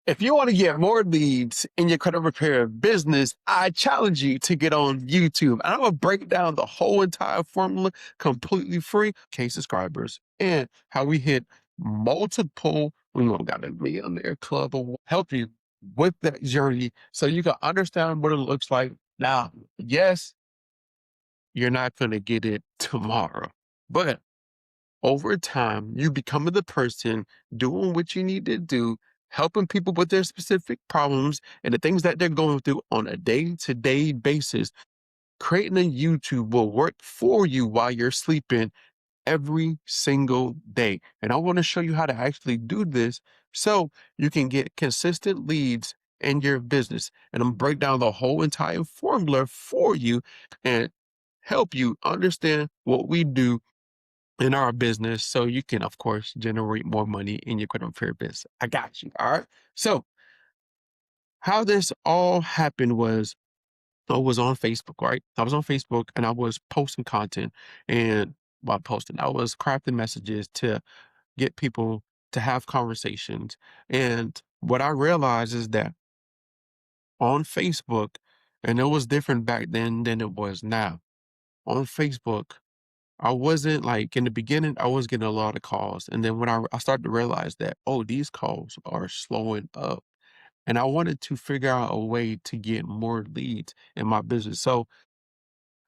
If you want to get more leads in your credit repair business, I challenge you to get on YouTube. And I'm going to break down the whole entire formula completely free, K subscribers, and how we hit multiple, we don't got a millionaire club or help you with that journey so you can understand what it looks like. Now, yes, you're not going to get it tomorrow, but over time, you becoming the person doing what you need to do, helping people with their specific problems and the things that they're going through on a day-to-day basis. Creating a YouTube will work for you while you're sleeping every single day. And I want to show you how to actually do this so you can get consistent leads in your business. And I'm gonna break down the whole entire formula for you and help you understand what we do in our business so you can, of course, generate more money in your credit repair business. I got you. All right. So, how this all happened was I was on Facebook, right? I was on Facebook and I was posting content and while posting, I was crafting messages to get people to have conversations. And what I realized is that on Facebook, and it was different back then than it was now. On Facebook, I wasn't like in the beginning, I was getting a lot of calls. And then when I started to realize that, oh, these calls are slowing up. And I wanted to figure out a way to get more leads in my business. So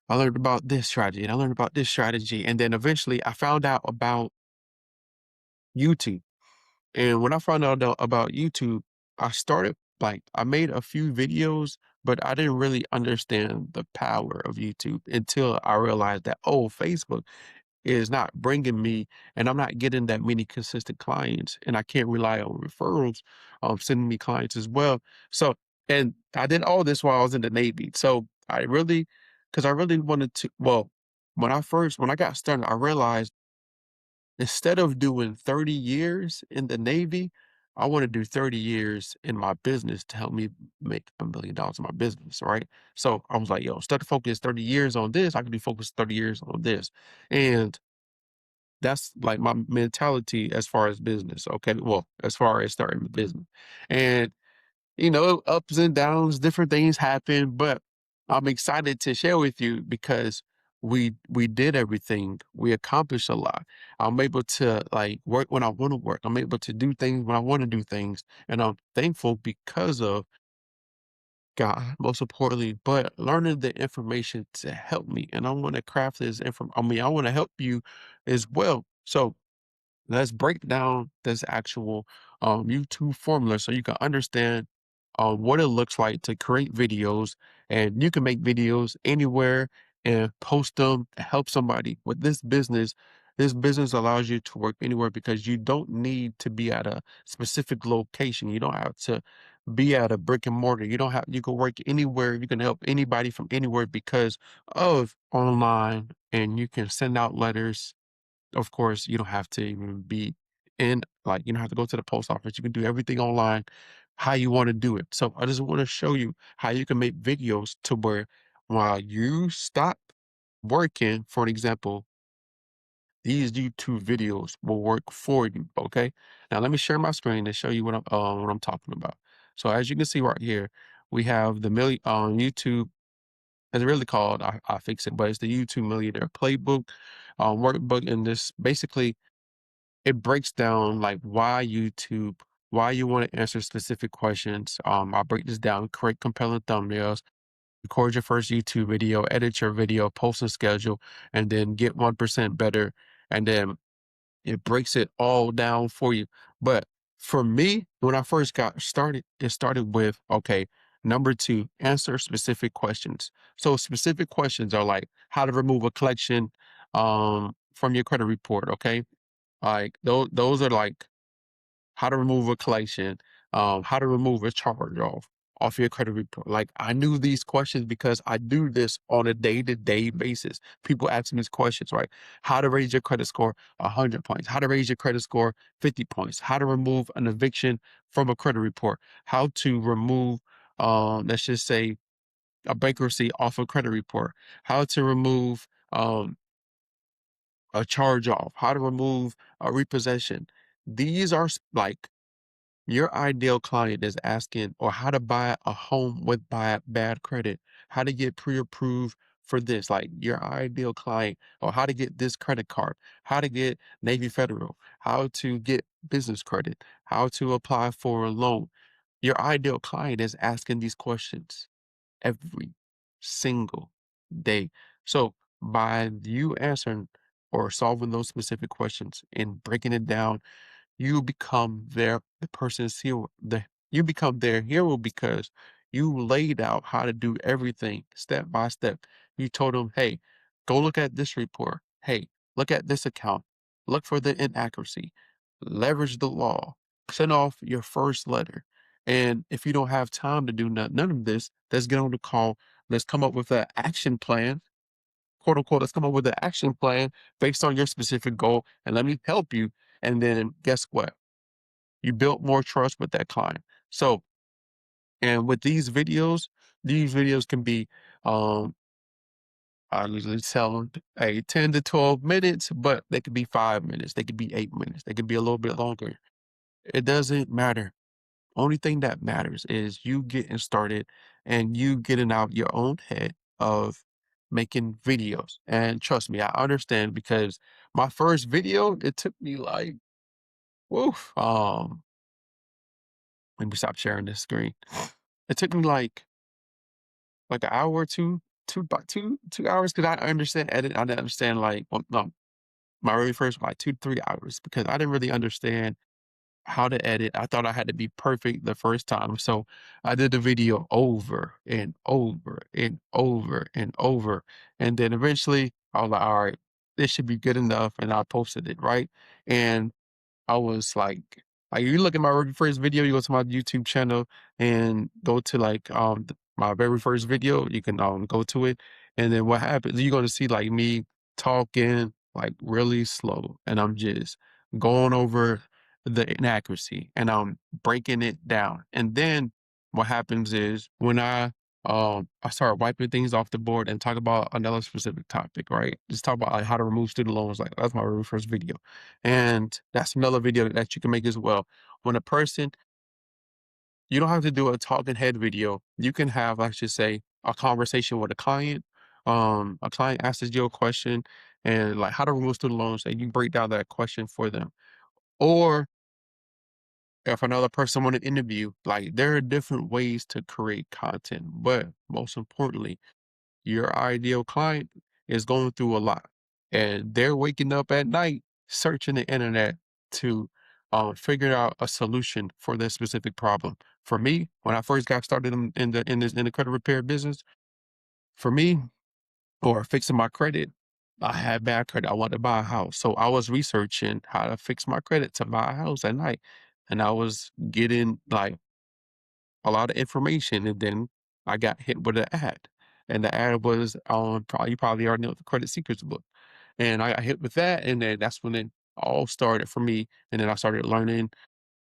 I learned about this strategy and I learned about this strategy. And then eventually I found out about YouTube. And when I found out about YouTube, I started like I made a few videos, but I didn't really understand the power of YouTube until I realized that, oh, Facebook is not bringing me and I'm not getting that many consistent clients and I can't rely on referrals, sending me clients as well. So, and I did all this while I was in the Navy. So because I really wanted to, well, when I got started, I realized instead of doing 30 years in the Navy, I want to do 30 years in my business to help me make $1 million in my business, right? So I was like, yo, instead of focus 30 years on this, I can be focused 30 years on this. And that's like my mentality as far as business. Okay. Well, as far as starting the business. And, ups and downs, different things happen, but I'm excited to share with you because we did everything. We accomplished a lot. I'm able to like work when I want to work. I'm able to do things when I want to do things. And I'm thankful because of God, most importantly, but learning the information to help me. And I want to craft this information. I want to help you as well. So let's break down this actual YouTube formula so you can understand what it looks like to create videos. And you can make videos anywhere and post them to help somebody. With this business allows you to work anywhere because you don't need to be at a specific location. You don't have to be at a brick and mortar. You don't have, you can work anywhere. You can help anybody from anywhere because of online and you can send out letters. Of course, you don't have to even be you don't have to go to the post office. You can do everything online how you want to do it. So I just want to show you how you can make videos to where while you stop working, for an example, these YouTube videos will work for you. Okay. Now let me share my screen and show you what I'm talking about. So as you can see right here, we have the million YouTube. It's really called I fix it, but it's the YouTube Millionaire Playbook workbook. And this basically it breaks down like why YouTube, why you want to answer specific questions. I break this down, create compelling thumbnails, record your first YouTube video, edit your video, post and schedule, and then get 1% better. And then it breaks it all down for you. But for me, when I first got started, it started with, okay, number two, answer specific questions. So specific questions are like how to remove a collection from your credit report, okay? Like those are like how to remove a collection, how to remove a charge off your credit report. Like I knew these questions because I do this on a day-to-day basis. People ask me these questions, right? How to raise your credit score 100 points, how to raise your credit score 50 points, how to remove an eviction from a credit report, how to remove let's just say a bankruptcy off a credit report, how to remove a charge off, how to remove a repossession. These are like Your ideal client is asking or how to buy a home with bad credit, how to get pre-approved for this, like your ideal client, or how to get this credit card, how to get Navy Federal, how to get business credit, how to apply for a loan. Your ideal client is asking these questions every single day. So by you answering or solving those specific questions and breaking it down, you become the person's hero. You become their hero because you laid out how to do everything step by step. You told them, hey, go look at this report. Hey, look at this account. Look for the inaccuracy. Leverage the law. Send off your first letter. And if you don't have time to do none of this, let's get on the call. Let's come up with an action plan, quote unquote. Let's come up with an action plan based on your specific goal. And let me help you. And then guess what? You built more trust with that client. So, and with these videos can be, um, I usually tell them, hey, 10 to 12 minutes, but they could be 5 minutes, they could be 8 minutes, they could be a little bit longer. It doesn't matter. Only thing that matters is you getting started and you getting out your own head of making videos. And trust me, I understand because my first video, it took me like, woof, let me stop sharing this screen. It took me like an hour or about 2 hours because I understand edit. I didn't understand like well, no, my very first like 2 to 3 hours because I didn't really understand how to edit. I thought I had to be perfect the first time. So I did the video over and over and over and over. And then eventually I was like, all right, this should be good enough. And I posted it, right? And I was like you look at my very first video, you go to my YouTube channel and go to my very first video, you can go to it. And then what happens, you're gonna see like me talking like really slow and I'm just going over the inaccuracy and I'm breaking it down. And then what happens is when I start wiping things off the board and talk about another specific topic, right? Just talk about like how to remove student loans. Like that's my very first video. And that's another video that you can make as well. When a person, you don't have to do a talking head video. You can have, let's just say, a conversation with a client. A client asks you a question and like how to remove student loans, and you break down that question for them. Or if another person want to interview, like there are different ways to create content, but most importantly, your ideal client is going through a lot and they're waking up at night searching the internet to figure out a solution for their specific problem. For me, when I first got started in the credit repair business, for me, or fixing my credit, I had bad credit. I wanted to buy a house. So I was researching how to fix my credit to buy a house at night. And I was getting like a lot of information, and then I got hit with an ad, and the ad was on you probably already know the Credit Secrets book, and I got hit with that, and then that's when it all started for me, and then I started learning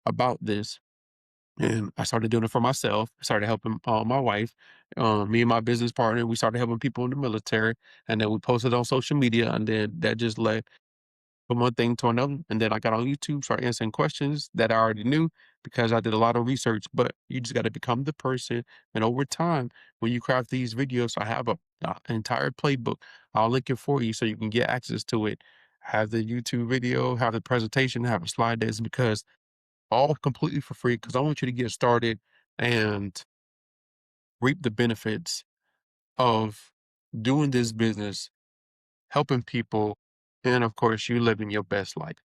about this, and I started doing it for myself. I started helping my wife, me and my business partner. We started helping people in the military, and then we posted on social media, and then that just led from one thing to another. And then I got on YouTube, started answering questions that I already knew because I did a lot of research. But you just got to become the person. And over time, when you craft these videos, I have an entire playbook. I'll link it for you so you can get access to it. Have the YouTube video, have the presentation, have a slide decks because all completely for free because I want you to get started and reap the benefits of doing this business, helping people, and of course, you living your best life.